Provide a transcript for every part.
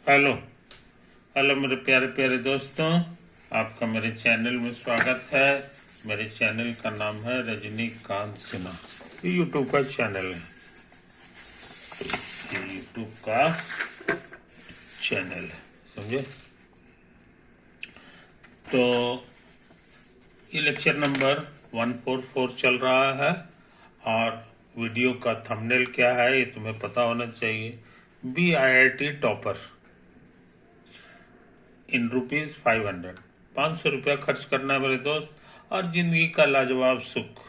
Hello hello मेरे प्यारे प्यारे दोस्तों, आपका मेरे चैनल में स्वागत है। मेरे चैनल का नाम है रजनीकांत सिन्हा। ये यूट्यूब का चैनल है, ये यूट्यूब का चैनल है, समझे। तो ये लेक्चर नंबर 144 चल रहा है और वीडियो का थंबनेल क्या है ये तुम्हें पता होना चाहिए। BIIT टॉपर इन रुपीज 500, 500 रुपया खर्च करना है मेरे दोस्त, और जिंदगी का लाजवाब सुख,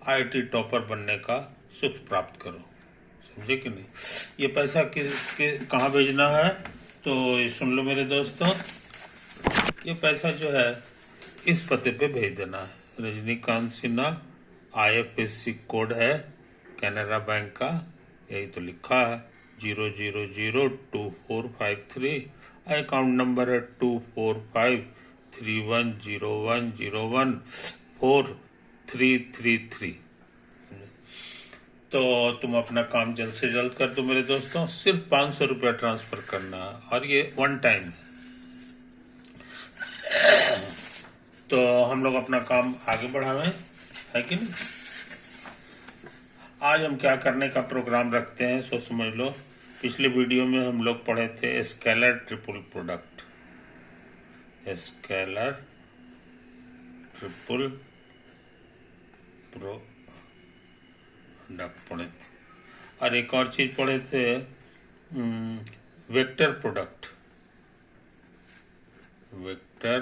IIT टॉपर बनने का सुख प्राप्त करो, समझे कि नहीं। ये पैसा कहाँ भेजना है तो ये सुन लो मेरे दोस्तों। ये पैसा जो है इस पते पे भेज देना है। रजनीकांत सिन्हा, IFSC कोड है कैनरा बैंक का, यही तो लिखा है 0002453। अकाउंट नंबर है 2453101014333। तो तुम अपना काम जल्द से जल्द कर दो मेरे दोस्तों। सिर्फ 500 रुपया ट्रांसफर करना है और ये वन टाइम है। तो हम लोग अपना काम आगे बढ़ावें, है कि नहीं। आज हम क्या करने का प्रोग्राम रखते हैं सो समझ लो। पिछले वीडियो में हम लोग पढ़े थे scalar triple product, scalar triple product पढ़े थे, और एक और चीज पढ़े थे वेक्टर प्रोडक्ट, वेक्टर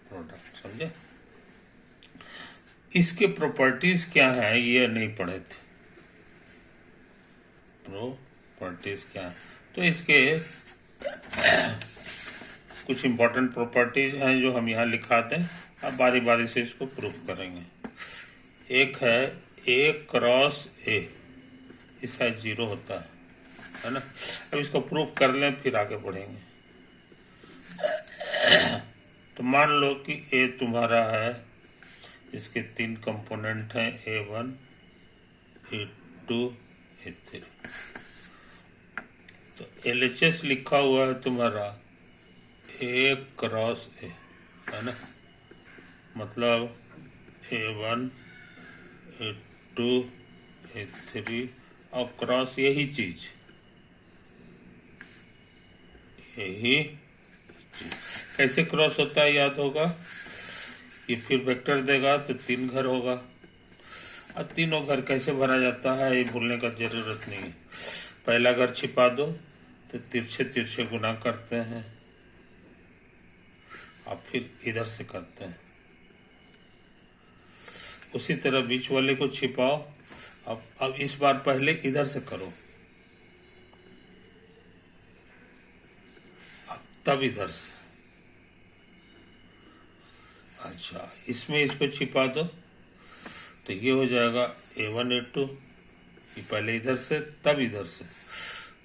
प्रोडक्ट, समझे। इसके प्रॉपर्टीज क्या है ये नहीं पढ़े थे। प्रॉपर्टीज क्या है तो इसके कुछ इंपॉर्टेंट प्रॉपर्टीज हैं जो हम यहाँ लिखाते हैं। अब बारी बारी से इसको प्रूफ करेंगे। एक है A×A, इस साइज 0 होता है ना। अब इसको प्रूफ कर लें फिर आगे बढ़ेंगे। तो मान लो कि A तुम्हारा है, इसके 3 कंपोनेंट हैं A1, A2, A3। तो LHS लिखा हुआ है तुम्हारा A×A, है ना। मतलब A1, A2, A3 और क्रॉस यही चीज, यही चीज। कैसे क्रॉस होता है याद होगा। ये फिर वेक्टर देगा तो 3 घर होगा, और तीनों घर कैसे भरा जाता है ये भूलने का जरूरत नहीं है। पहला घर छिपा दो तो तिरछे तिरछे गुना करते हैं, और फिर इधर से करते हैं। उसी तरह बीच वाले को छिपाओ। अब इस बार पहले इधर से करो, अब तब इधर से। अच्छा, इसमें इसको छिपा दो तो ये हो जाएगा A1, A2। ये पहले इधर से तब इधर से।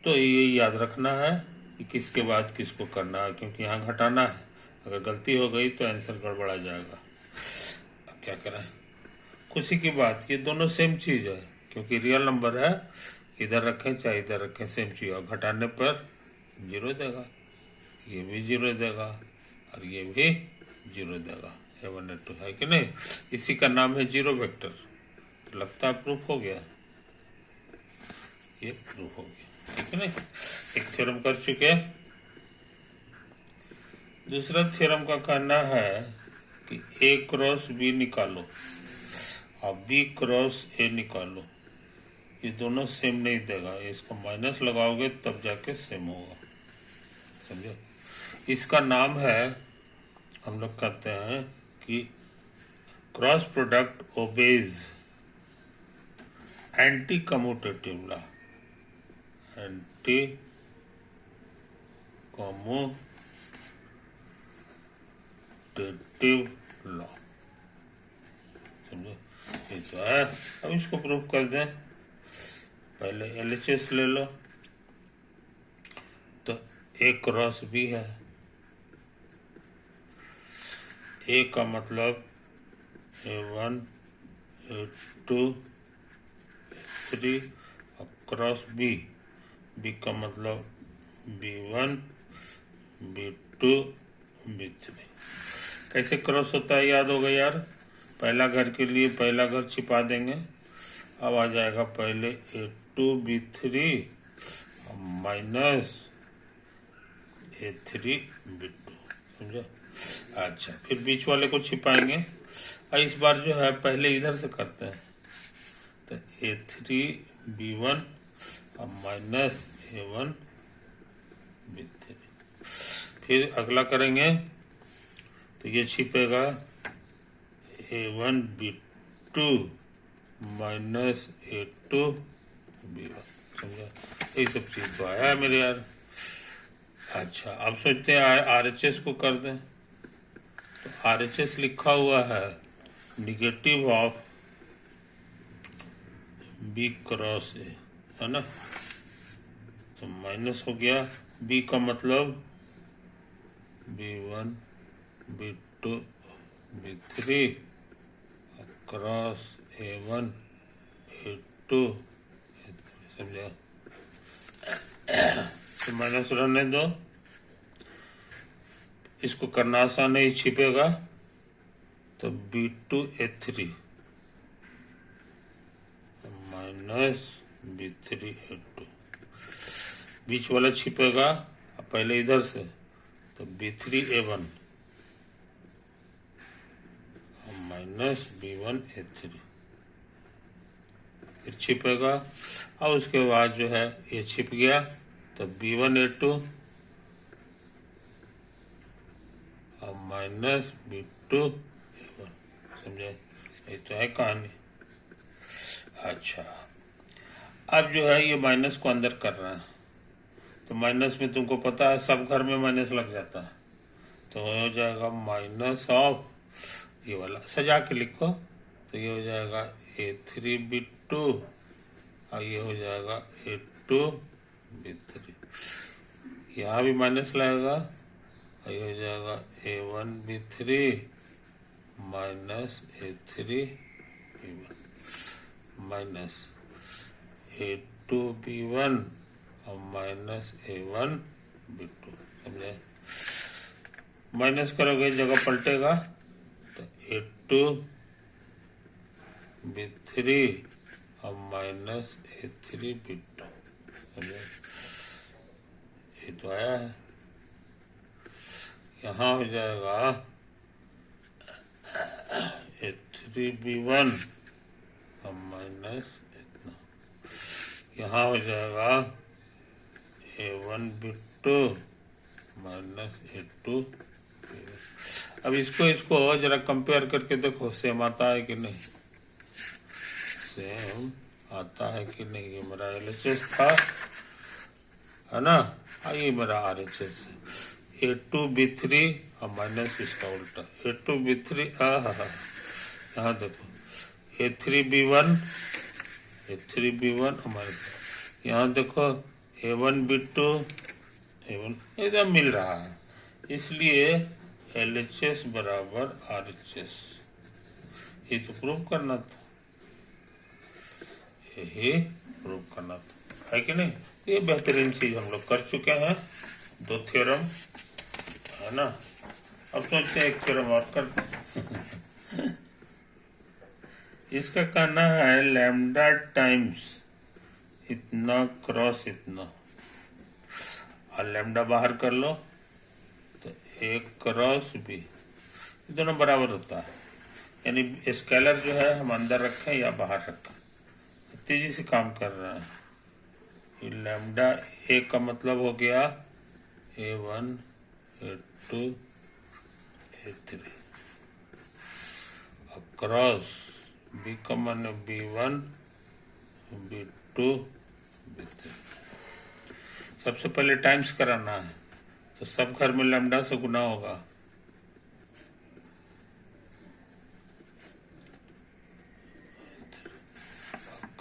तो ये याद रखना है कि किसके बाद किसको करना है, क्योंकि यहाँ घटाना है। अगर गलती हो गई तो आंसर गड़बड़ा जाएगा। अब क्या करें। खुशी की बात, ये दोनों सेम चीज है, क्योंकि रियल नंबर है। इधर रखें चाहे इधर रखें सेम चीज, और घटाने पर 0 देगा, ये भी 0 देगा और ये भी 0 देगा। A1, A2 है कि नहीं। इसी का नाम है जीरो वेक्टर। तो लगता है प्रूफ हो गया, ये प्रूफ हो गया, ठीक है नहीं। एक थ्योरम कर चुके। दूसरा थ्योरम का कहना है कि A×B निकालो और B×A निकालो। ये दोनों सेम नहीं देगा, इसको माइनस लगाओगे तब जाके सेम होगा, समझो। इसका नाम है, हम लोग कहते हैं कि cross product obeys anti commutative law, anti commutative law, समझो। ये तो है। अब इसको प्रूफ कर दें। पहले LHS ले लो, तो A×B है। A का मतलब A1, A2, A3 और क्रॉस B, B का मतलब B1 B2 B3। कैसे क्रॉस होता है याद होगा यार। पहला घर के लिए पहला घर छिपा देंगे। अब आ जाएगा पहले A2 B3 minus A3 B2, समझे। अच्छा, फिर बीच वाले को छिपाएंगे। और इस बार जो है पहले इधर से करते हैं, तो A3 B1 अब माइनस A1 B3। फिर अगला करेंगे तो ये छिपेगा A1 B2 minus A2 B1, समझा। यही सब चीज तो आया है मेरे यार। अच्छा, अब सोचते हैं RHS को कर दें। तो RHS लिखा हुआ है negative of B cross A, है ना। तो माइनस हो गया, B का मतलब B1 B2 B3 cross A1 A2 A3, समझा। तो माइनस रहने दो, इसको करना आसान है, छिपेगा तो B2 A3 minus B3 A2। बीच वाला छिपेगा पहले इधर से, तो B3 A1 minus B1 A3। फिर छिपेगा और उसके बाद जो है ये छिप गया, तो B1 A2 और माइनस B2 A1, समझे। ये तो है कहानी। अच्छा, अब जो है ये माइनस को अंदर कर रहा है, तो माइनस में तुमको पता है सब घर में माइनस लग जाता है, तो हो जाएगा माइनस ऑफ, ये वाला सजा के लिखो, तो ये हो जाएगा A3 B2 और ये हो जाएगा A2 B3। यहाँ भी माइनस लगेगा और ये हो जाएगा A1 B3 minus A3 B1 minus A2 B1 और माइनस A1 B2, समझे। माइनस करोगे जगह पलटेगा, तो A2 B3 और माइनस A3 B2, समझे। ये तो आया है। यहाँ हो जाएगा A3 B1 और माइनस इतना, यहाँ हो जाएगा A1 B2 minus A2 B1। अब इसको जरा कंपेयर करके देखो, सेम आता है कि नहीं, सेम आता है कि नहीं। ये मेरा LHS था, है ना, ये मेरा RHS है। A2 B3 और माइनस इसका उल्टा A2 B3, यहाँ देखो A3 B1 और माइनस, यहाँ देखो A1 B2 A1, एकदम मिल रहा है, इसलिए LHS बराबर RHS। ये तो प्रूव करना था, यही प्रूव करना था, है कि नहीं। ये बेहतरीन चीज हम लोग कर चुके हैं, 2 थ्योरम, है ना। अब सोचते हैं एक थ्योरम और करते हैं। इसका कहना है लैम्डा टाइम्स इतना क्रॉस इतना, और लैम्डा बाहर कर लो तो एक क्रॉस B, दोनों बराबर होता है। यानी स्केलर जो है हम अंदर रखें या बाहर रखें, तेजी से काम कर रहा है। ये लैम्डा A का मतलब हो गया A1 A2 A3, और क्रॉस B का मान B1 B2 B3। सबसे पहले टाइम्स कराना है, तो सब घर में लैम्डा से गुना होगा।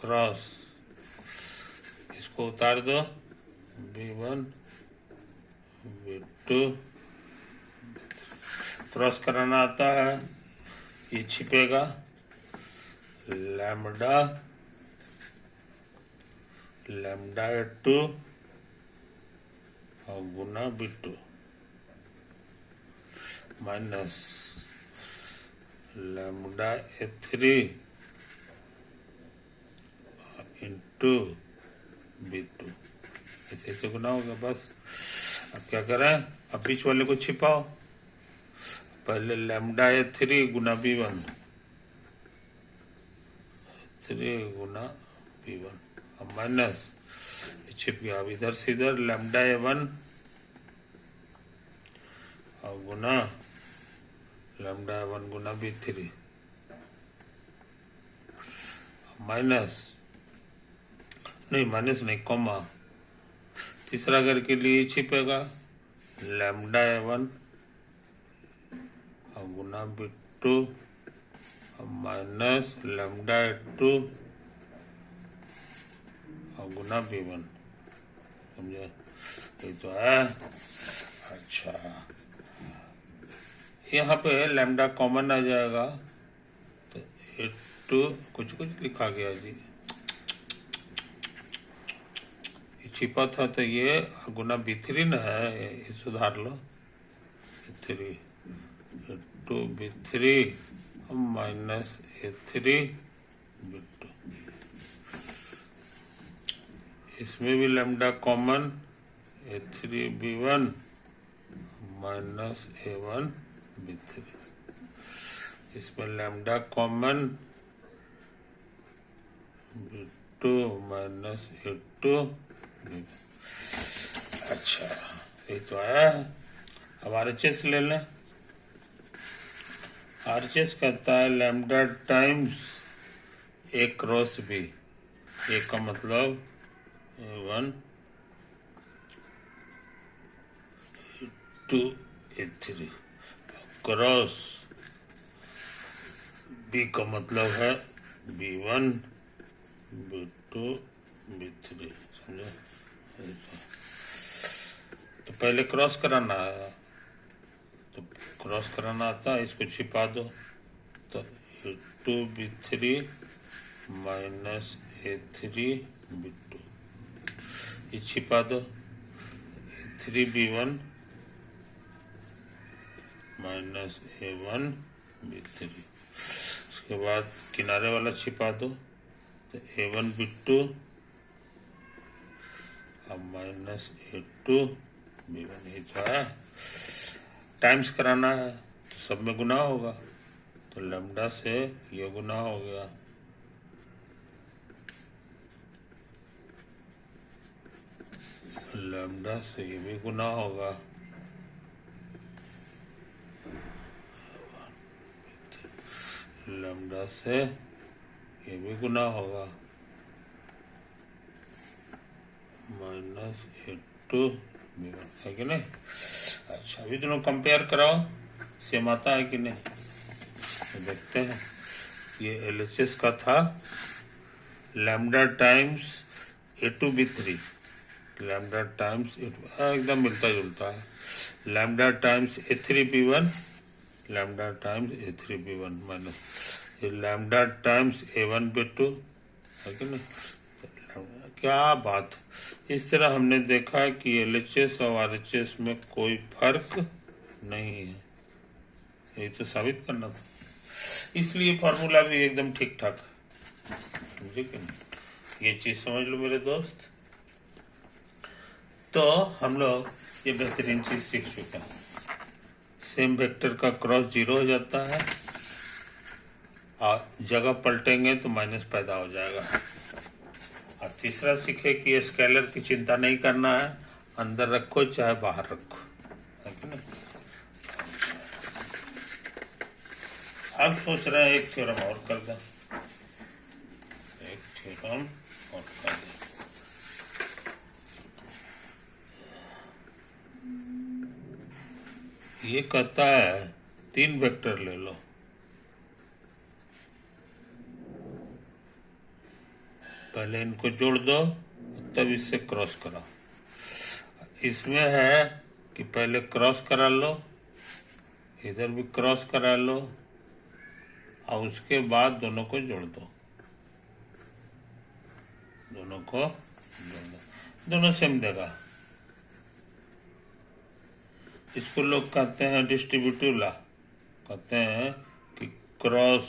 क्रॉस इसको उतार दो, B1 B2 क्रॉस कराना आता है, ये छिपेगा लैम्डा A2 और गुना B2 minus lambda A3 into B2, ऐसे ऐसे गुना हो गया। बस अब क्या करें, अब बीच वाले को छिपाओ। पहले लैम्डा A3 गुना B1, 3 गुना B1 अब माइनस छिप गया। अब इधर से इधर लैम्डा A1 और गुना लैम्डा A1 गुना B3 माइनस नहीं कॉमा, तीसरा घर के लिए छिपेगा लैम्डा A1 और गुना B2 और माइनस लैम्डा A2 और गुना B1। समझे? ये तो है। अच्छा, यहाँ पे लैम्डा कॉमन आ जाएगा तो A2 कुछ लिखा गया जी, छिपा था तो ये गुना B3 न है, ये सुधार लो। A3 A2 B3 minus A3 B2, इसमें भी lambda common A3 B1 minus A1 B3, इसमें lambda common B2 minus A2 B1। अच्छा, ये तो आया। अब RHS ले लें। RHS कहता है lambda times A cross B, A का मतलब A1 A2 A3 cross B का मतलब है B1 B2 B3। समझे? तो पहले क्रॉस कराना है, तो क्रॉस कराना आता है, इसको छिपा दो तो A2 B3 minus A3 B2, ये छिपा दो A3 B1 minus A1 B3। उसके बाद किनारे वाला छिपा दो तो A1 B2 अब माइनस A2 B1। ये तो है। टाइम्स कराना है तो सब में गुना होगा, तो लैम्डा से ये गुना हो गया, लैम्डा से ये भी गुना होगा, लैम्डा से ये भी गुना होगा, माइनस A2 B1, है कि नहीं? अच्छा, अभी दोनों कंपेयर कराओ, सेम आता है कि नहीं, तो देखते हैं। ये LHS का था lambda times A2 B3, lambda times एकदम मिलता जुलता है, lambda times A3 B1 lambda times A3 B1 minus ये लैम्डा टाइम्स A1 B2, है कि नहीं? क्या बात, इस तरह हमने देखा है कि LHS और RHS में कोई फर्क नहीं है, ये तो साबित करना था, इसलिए फॉर्मूला भी एकदम ठीक ठाक। समझे कि नहीं? ये चीज समझ लो मेरे दोस्त। तो हम लोग ये बेहतरीन चीज सीख चुके हैं, सेम वेक्टर का क्रॉस 0 हो जाता है और जगह पलटेंगे तो माइनस पैदा हो जाएगा। और तीसरा सीखे कि स्केलर की चिंता नहीं करना है, अंदर रखो चाहे बाहर रखो, है कि नहीं? अब सोच रहे हैं एक थ्योरम और कर दें, एक थ्योरम और कर दें। ये कहता है 3 वेक्टर ले लो, पहले इनको जोड़ दो तब इससे क्रॉस करो। इसमें है कि पहले क्रॉस करा लो, इधर भी क्रॉस करा लो और उसके बाद दोनों को जोड़ दो, दोनों को जोड़ दो, दोनों सेम देगा। इसको लोग कहते हैं डिस्ट्रीब्यूटिव लॉ, कहते हैं कि cross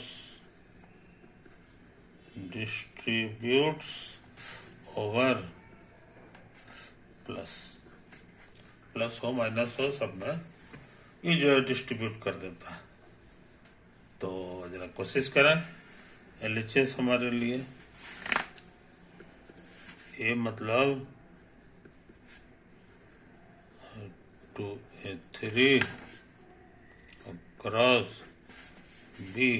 distributes over plus, plus हो माइनस हो सब में ये जो है डिस्ट्रीब्यूट कर देता है। तो जरा कोशिश करें एलएचएस हमारे लिए, ये मतलब 2a3 क्रॉस बी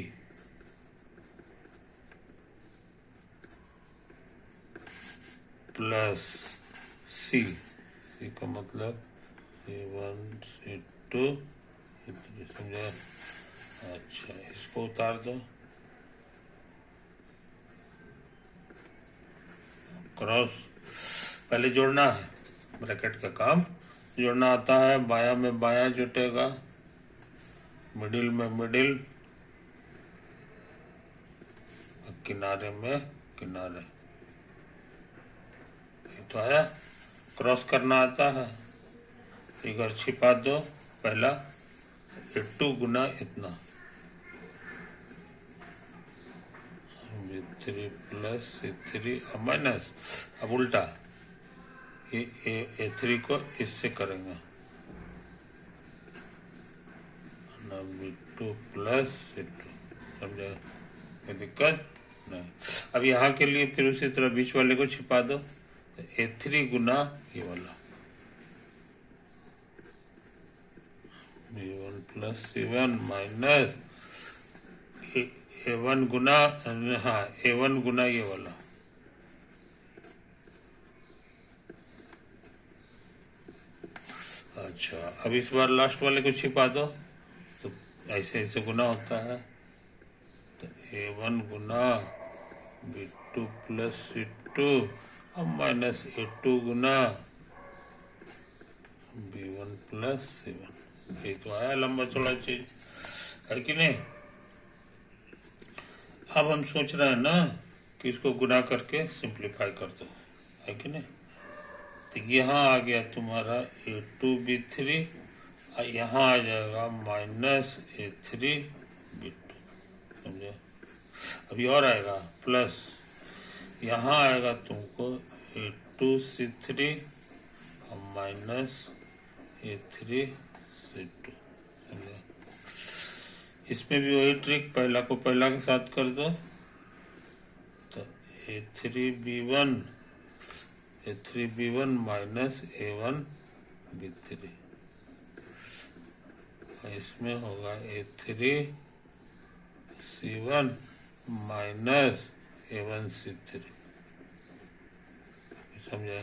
प्लस सी, सी का मतलब C1 C2 समझा। अच्छा इसको उतार दो, क्रॉस पहले जोड़ना है, ब्रैकेट का काम जोड़ना आता है, बाया में बाया जुटेगा, मिडिल में मिडिल, किनारे में किनारे, ये तो आया। क्रॉस करना आता है, फिगर छिपा दो, पहला A2 गुना इतना B3 प्लस C3 और माइनस, अब उल्टा ये A3 को इससे करेंगे ना, B2 प्लस C2, समझा, कोई दिक्कत नहीं। अब यहाँ के लिए फिर उसी तरह बीच वाले को छिपा दो, तो A3 गुना ये वाला B1 plus C1 minus A1 गुना, हाँ A1 गुना ये वाला, अच्छा अब इस बार लास्ट वाले को छिपा दो, तो ऐसे ऐसे गुना होता है, तो A1 गुना B2 प्लस C2 और माइनस A2 गुना B1 प्लस C1, ये तो आया लंबा चौड़ा चीज, है कि नहीं। अब हम सोच रहे हैं ना कि इसको गुना करके सिंप्लीफाई कर दो, है कि नहीं। तो यहाँ आ गया तुम्हारा A2B3 और यहाँ आ जाएगा माइनस A3B2, समझे। अभी और आएगा प्लस, यहाँ आएगा तुमको A2C3 और माइनस A3C2, समझे। इसमें भी वही ट्रिक, पहला को पहला के साथ कर दो, तो A3B1 माइनस A1B3, इसमें होगा A3C1 माइनस A1C3, समझे।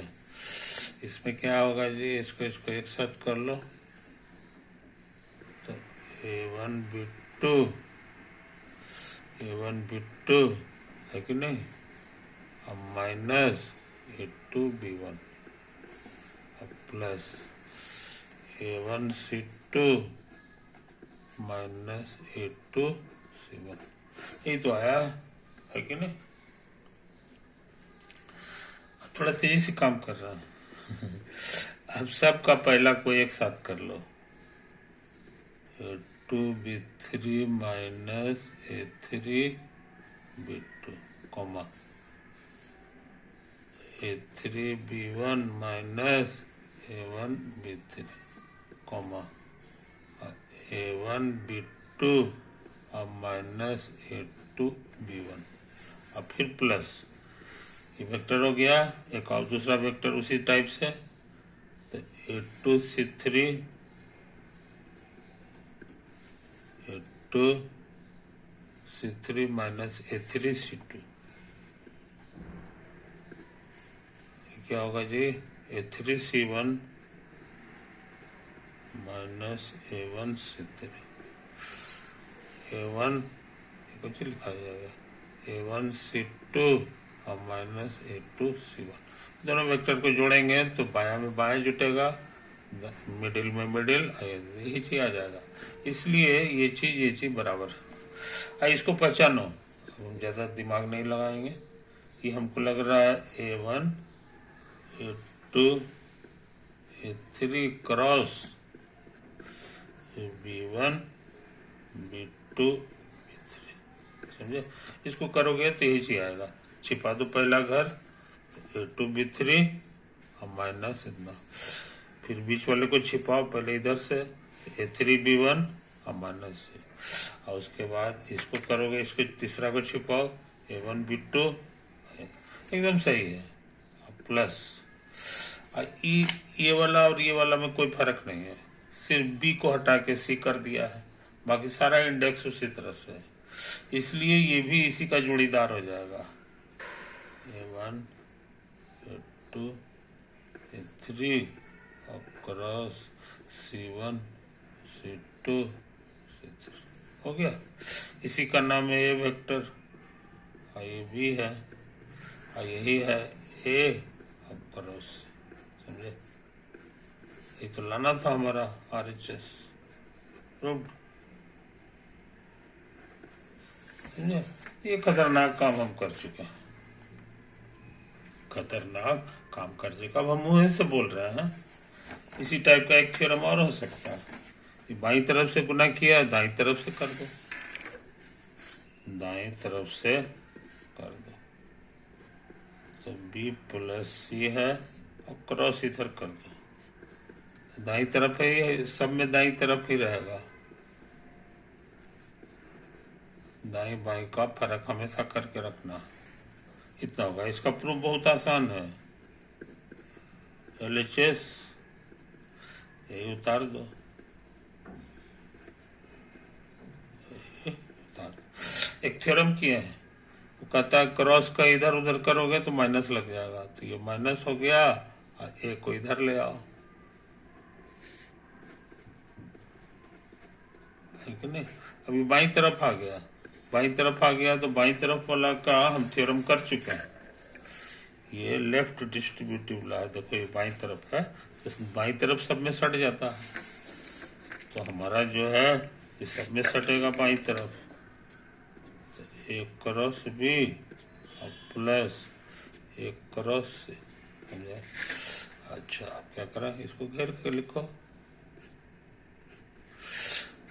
इसमें क्या होगा जी, इसको एक साथ कर लो, तो A1B2 है कि नहीं, अब माइनस A2B1 अब प्लस A1C2 माइनस A2C1, यही तो आया, है कि नहीं। थोड़ा तेजी से काम कर रहा है अब सबका पहला को एक साथ कर लो, A2B3 minus A3B2 comma A3B1 minus A1B3 comma A1B2 और माइनस A2B1 और फिर प्लस, ये वेक्टर हो गया। एक और दूसरा वेक्टर उसी टाइप से, तो A2C3 माइनस A3C2, क्या होगा जी, A3C1 माइनस A1C3, A1 कुछ लिखा जाएगा A1C2 और माइनस A2C1, दोनों वेक्टर को जोड़ेंगे तो बाया में बाया जुटेगा, मिडिल में मिडिल, यही चीज आ जाएगा। इसलिए ये चीज बराबर है। इसको पहचानो, हम ज़्यादा दिमाग नहीं लगाएंगे, कि हमको लग रहा है A1 A2 A3 cross B1 B2 B3, समझे। इसको करोगे तो यही चीज आएगा। छिपा दो पहला घर, A2 B3 और माइनस इतना, फिर बीच वाले को छिपाओ पहले इधर से, A3 B1 और माइनस, और उसके बाद इसको करोगे, इसको तीसरा को छिपाओ, A1 B2, एकदम सही है। प्लस ये वाला और ये वाला में कोई फर्क नहीं है, सिर्फ बी को हटा के सी कर दिया है, बाकी सारा इंडेक्स उसी तरह से है, इसलिए ये भी इसी का जोड़ीदार हो जाएगा। A1 A2 A3 और क्रॉस C1 C2 C3 हो गया। इसी का नाम है ए वेक्टर, और ये भी है, और यही है ए और क्रॉस, समझे। ये तो लाना था हमारा RHS प्रूव्ड, समझे। ये खतरनाक काम हम कर चुके हैं, खतरनाक काम कर चुके। अब हम मुंह से बोल रहे हैं। इसी टाइप का एक थ्योरम और हो सकता है, ये बाई तरफ से गुना किया, दाई तरफ से कर दो, दाई तरफ से कर दो, तो B प्लस C है और क्रॉस इधर कर दो, दाई तरफ है, ये सब में दाई तरफ ही रहेगा, दाई बाई का फर्क हमेशा करके रखना, इतना होगा। इसका प्रूफ बहुत आसान है, LHS यही उतार दो, एक थ्योरम किए हैं, वो कहता है क्रॉस का इधर उधर करोगे तो माइनस लग जाएगा, तो ये माइनस हो गया और ए को इधर ले आओ, है कि नहीं। अभी बाई तरफ आ गया, बाई तरफ आ गया तो बाई तरफ वाला का हम थ्योरम कर चुके हैं। ये लेफ्ट डिस्ट्रीब्यूटिव ला है, देखो ये बाई तरफ है, इस बाई तरफ सब में सट जाता है, तो हमारा जो है ये सब में सटेगा बाई तरफ, तो एक क्रॉस बी और प्लस एक क्रॉस से, समझे। अच्छा अब क्या करा, इसको घेर के लिखो,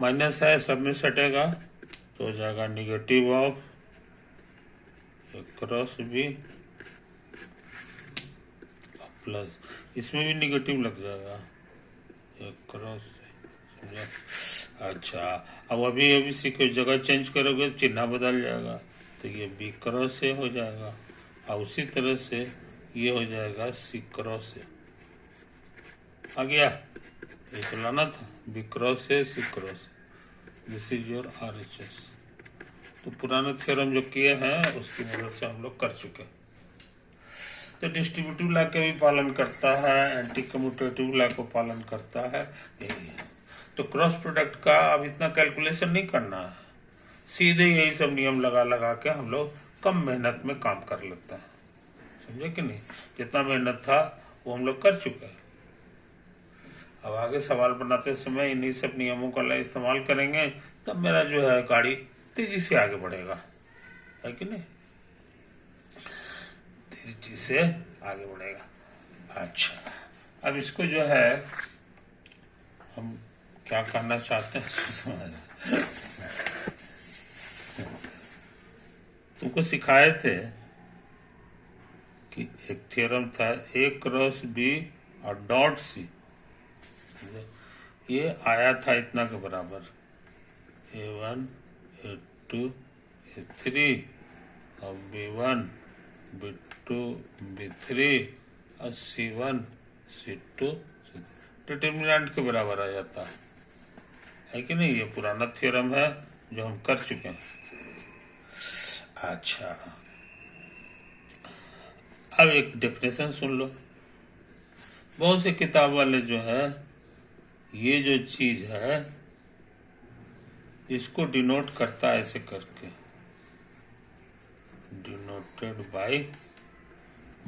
माइनस है सब में सटेगा तो हो जाएगा निगेटिव ऑफ एक क्रॉस बी प्लस, इसमें भी निगेटिव लग जाएगा एक क्रॉस से, समझे। अच्छा अब अभी सीखो, जगह चेंज करोगे चिन्ह बदल जाएगा, तो ये बी क्रॉस से हो जाएगा, और उसी तरह से ये हो जाएगा सी क्रॉस से, आ गया। ये तो लाना था, बी क्रॉस से C cross, this is your RHS। तो पुराने थ्योरम जो किए हैं उसकी मदद से हम लोग कर चुके हैं। तो डिस्ट्रीब्यूटिव लॉ के भी पालन करता है, एंटी कम्यूटेटिव लॉ को पालन करता है, यही है। तो क्रॉस प्रोडक्ट का अब इतना कैलकुलेशन नहीं करना है, सीधे यही सब नियम लगा लगा के हम लोग कम मेहनत में काम कर लेते हैं, समझे कि नहीं। जितना मेहनत था वो हम लोग कर चुके हैं। अब आगे सवाल बनाते समय इन्हीं सब नियमों का इस्तेमाल करेंगे, तब मेरा जो है गाड़ी तेजी से आगे बढ़ेगा, है कि नहीं, तेजी से आगे बढ़ेगा। अच्छा अब इसको जो है हम क्या करना चाहते हैं तुमको सिखाए थे कि एक थ्योरम था ए क्रॉस बी और डॉट सी, ये आया था इतना के बराबर, A1 A2 A3 और B1 B2 B3 और C1 C2 डिटर्मिनेंट के बराबर आ जाता है कि नहीं। ये पुराना थ्योरम है जो हम कर चुके हैं। अच्छा अब एक डेफिनेशन सुन लो, बहुत से किताब वाले जो है ये जो चीज है इसको डिनोट करता है ऐसे करके, डिनोटेड बाय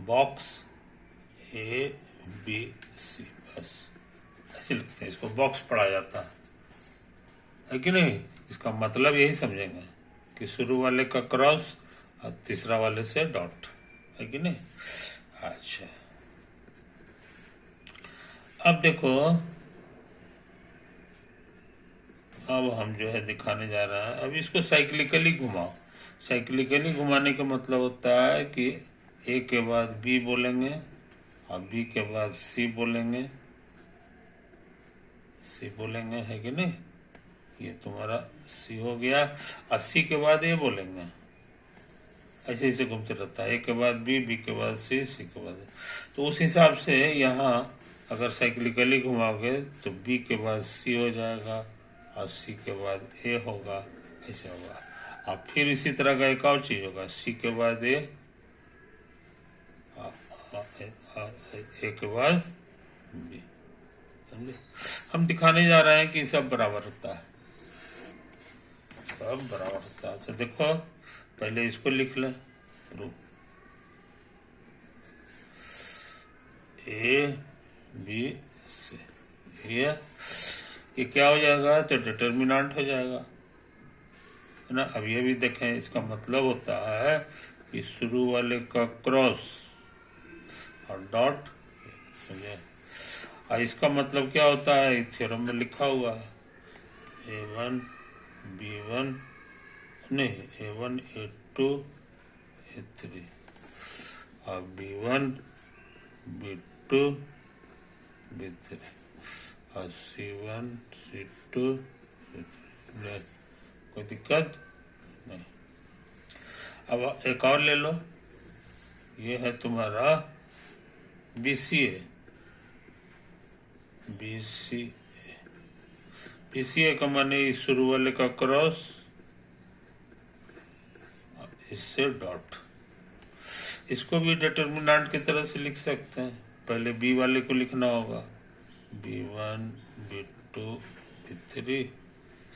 बॉक्स ABC, बस ऐसे लिखते हैं, इसको बॉक्स पढ़ा जाता है कि नहीं। इसका मतलब यही समझेंगे कि शुरू वाले का क्रॉस और तीसरा वाले से डॉट, है कि नहीं। अच्छा अब देखो अब हम जो है दिखाने जा रहे हैं। अब इसको साइक्लिकली घुमाओ। साइक्लिकली घुमाने का मतलब होता है कि ए के बाद बी बोलेंगे और बी के बाद सी बोलेंगे, सी बोलेंगे, है कि नहीं। ये तुम्हारा सी हो गया और सी के बाद ए बोलेंगे। ऐसे ऐसे घूमते रहता है, ए के बाद बी, बी के बाद सी, सी के बाद ए। तो उस हिसाब से यहाँ अगर साइक्लिकली घुमाओगे तो बी के बाद सी हो जाएगा और सी के बाद ए होगा, ऐसे होगा। और फिर इसी तरह का एक और चीज होगा, सी के बाद ए के बाद बी। समझे। हम दिखाने जा रहे हैं कि सब बराबर होता है, सब बराबर होता है। तो देखो पहले इसको लिख लें, ए बी सी, ये क्या हो जाएगा, तो डिटर्मिनेंट हो जाएगा, है ना। अब ये भी देखें, इसका मतलब होता है कि शुरू वाले का क्रॉस और डॉट, समझे। और इसका मतलब क्या होता है, थ्योरम में लिखा हुआ है, A1 B1 नहीं, A1 A2 A3 और B1 B2 B3 और C1 C2 C3। कोई दिक्कत नहीं। अब एक और ले लो, ये है तुम्हारा BCA, BCA का माने इस शुरू वाले का क्रॉस, इससे डॉट। इसको भी डिटर्मिनेंट की तरह से लिख सकते हैं। पहले बी वाले को लिखना होगा, B1 B2 B3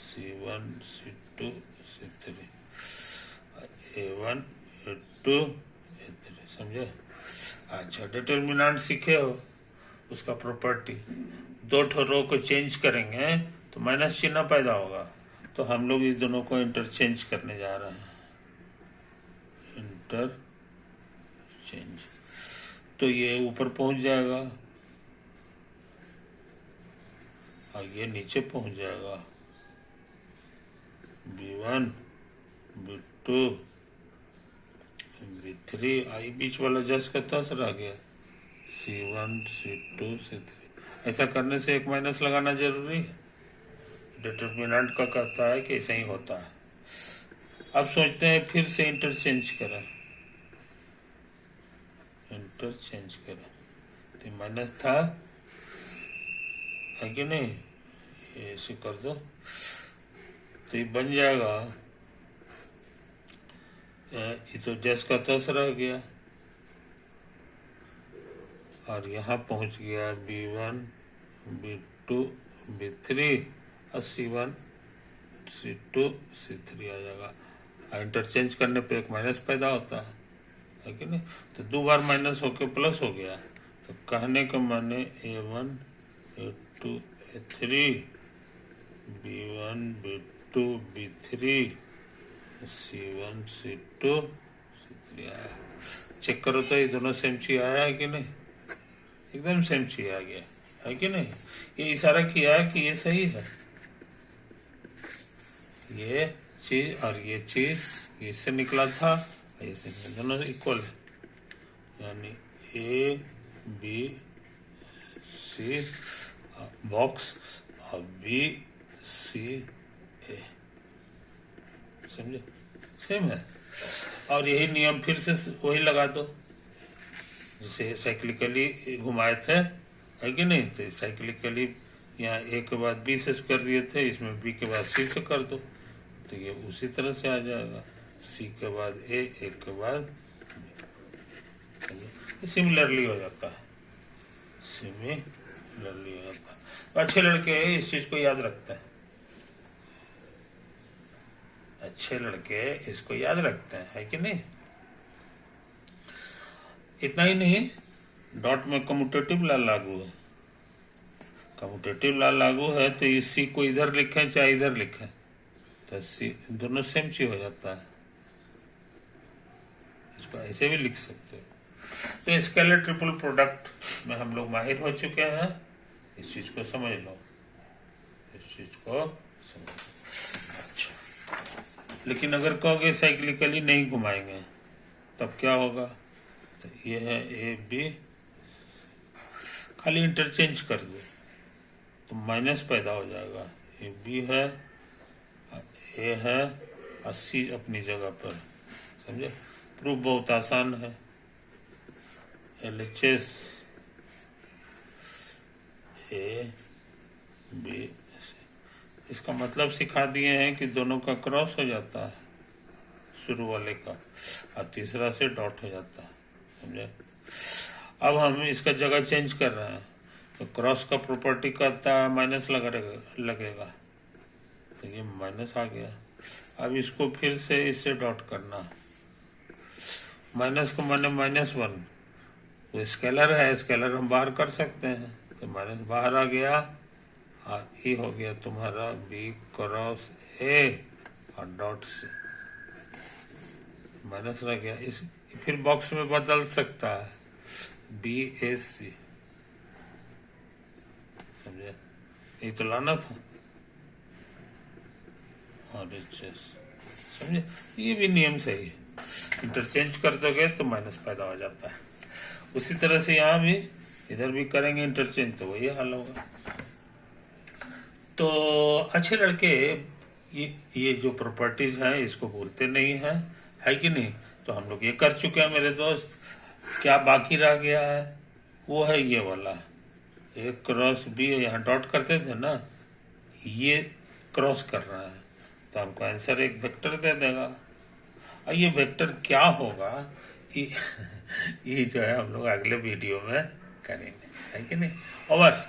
C1 C2 C3 A1 A2 A3, समझे। अच्छा, डिटर्मिनेंट सीखे हो, उसका प्रॉपर्टी, दो रो को चेंज करेंगे तो माइनस चिन्ह पैदा होगा। तो हम लोग इस दोनों को इंटरचेंज करने जा रहे हैं, इंटरचेंज। तो ये ऊपर पहुंच जाएगा और ये नीचे पहुंच जाएगा, B1 B2 B3, आई बीच वाला जस्ट का तस रह गया, C1 C2 C3। ऐसा करने से एक माइनस लगाना जरूरी है। डिटर्मिनेंट का कहता है कि ऐसा ही होता है। अब सोचते हैं फिर से इंटरचेंज करें, इंटरचेंज करें तो माइनस था, है कि नहीं। ये ऐसे कर दो तो ये बन जाएगा, ये तो जस का तस रह गया और यहाँ पहुंच गया B1 B2 B3 और C1 C2 C3 आ जाएगा। इंटरचेंज करने पे एक माइनस पैदा होता है कि नहीं। तो दो बार माइनस होके प्लस हो गया, तो कहने का माने A1 A2 A3 B1 B2 B3 C1 C2 C3 आया। चेक करो तो ये दोनों सेम चीज आया है कि नहीं, एकदम सेम चीज आ गया, है कि नहीं। ये इशारा किया है कि ये सही है, ये चीज और ये चीज इससे निकला था, ऐसे दोनों इक्वल है, यानी A B C बॉक्स और B C A, समझे, सेम है। और यही नियम फिर से वही लगा दो जिसे साइक्लिकली घुमाए थे, है कि नहीं। तो साइक्लिकली यहाँ A के बाद B से कर दिए थे, इसमें B के बाद C से कर दो तो ये उसी तरह से आ जाएगा, C के बाद A, A के बाद B। सिमिलरली हो जाता है, सिमिलरली हो जाता है। तो अच्छे लड़के इस चीज को याद रखते हैं, अच्छे लड़के इसको याद रखते हैं, है कि नहीं। इतना ही नहीं, डॉट में कम्यूटेटिव लॉ लागू है। कम्यूटेटिव लॉ लागू है तो इस सी को इधर लिखें चाहे इधर लिखें तो सी दोनों सेम चीज हो जाता है। इसको ऐसे भी लिख सकते हो। तो स्केलर ट्रिपल प्रोडक्ट में हम लोग माहिर हो चुके हैं, इस चीज को समझ लो, इस चीज को अच्छा, लेकिन अगर कहोगे साइक्लिकली नहीं घुमाएंगे तब क्या होगा? तो ये है ए बी, खाली इंटरचेंज कर दो तो माइनस पैदा हो जाएगा। ये बी है, ए है, 80 अपनी जगह पर, समझे? प्रूफ बहुत आसान है। LHS ए बी, इसका मतलब सिखा दिए हैं कि दोनों का क्रॉस हो जाता है, शुरू वाले का, और तीसरा से डॉट हो जाता है, समझे? अब हम इसका जगह चेंज कर रहे हैं तो क्रॉस का प्रॉपर्टी कहता है माइनस लगेगा, तो ये माइनस आ गया। अब इसको फिर से इससे डॉट करना, माइनस को माने -1, तो स्केलर है, स्केलर हम बाहर कर सकते हैं, तो माइनस बाहर आ गया और ये हो गया तुम्हारा बी क्रॉस ए और डॉट से माइनस रह गया। इस फिर बॉक्स में बदल सकता है, BAC, समझे? ये तो लाना था, और समझे? ये भी नियम सही है, इंटरचेंज कर दोगे तो माइनस पैदा हो जाता है। उसी तरह से यहाँ भी, इधर भी करेंगे इंटरचेंज तो वही हल होगा। तो अच्छे लड़के ये जो प्रॉपर्टीज हैं इसको भूलते नहीं हैं, है कि नहीं? तो हम लोग ये कर चुके हैं मेरे दोस्त। क्या बाकी रह गया है? वो है ये वाला, ए क्रॉस बी, यहाँ डॉट करते थे ना, ये क्रॉस कर रहा है तो हमको आंसर एक वेक्टर दे देगा। और ये वेक्टर क्या होगा ये जो है हम लोग अगले वीडियो में करेंगे, है कि नहीं? ओवर।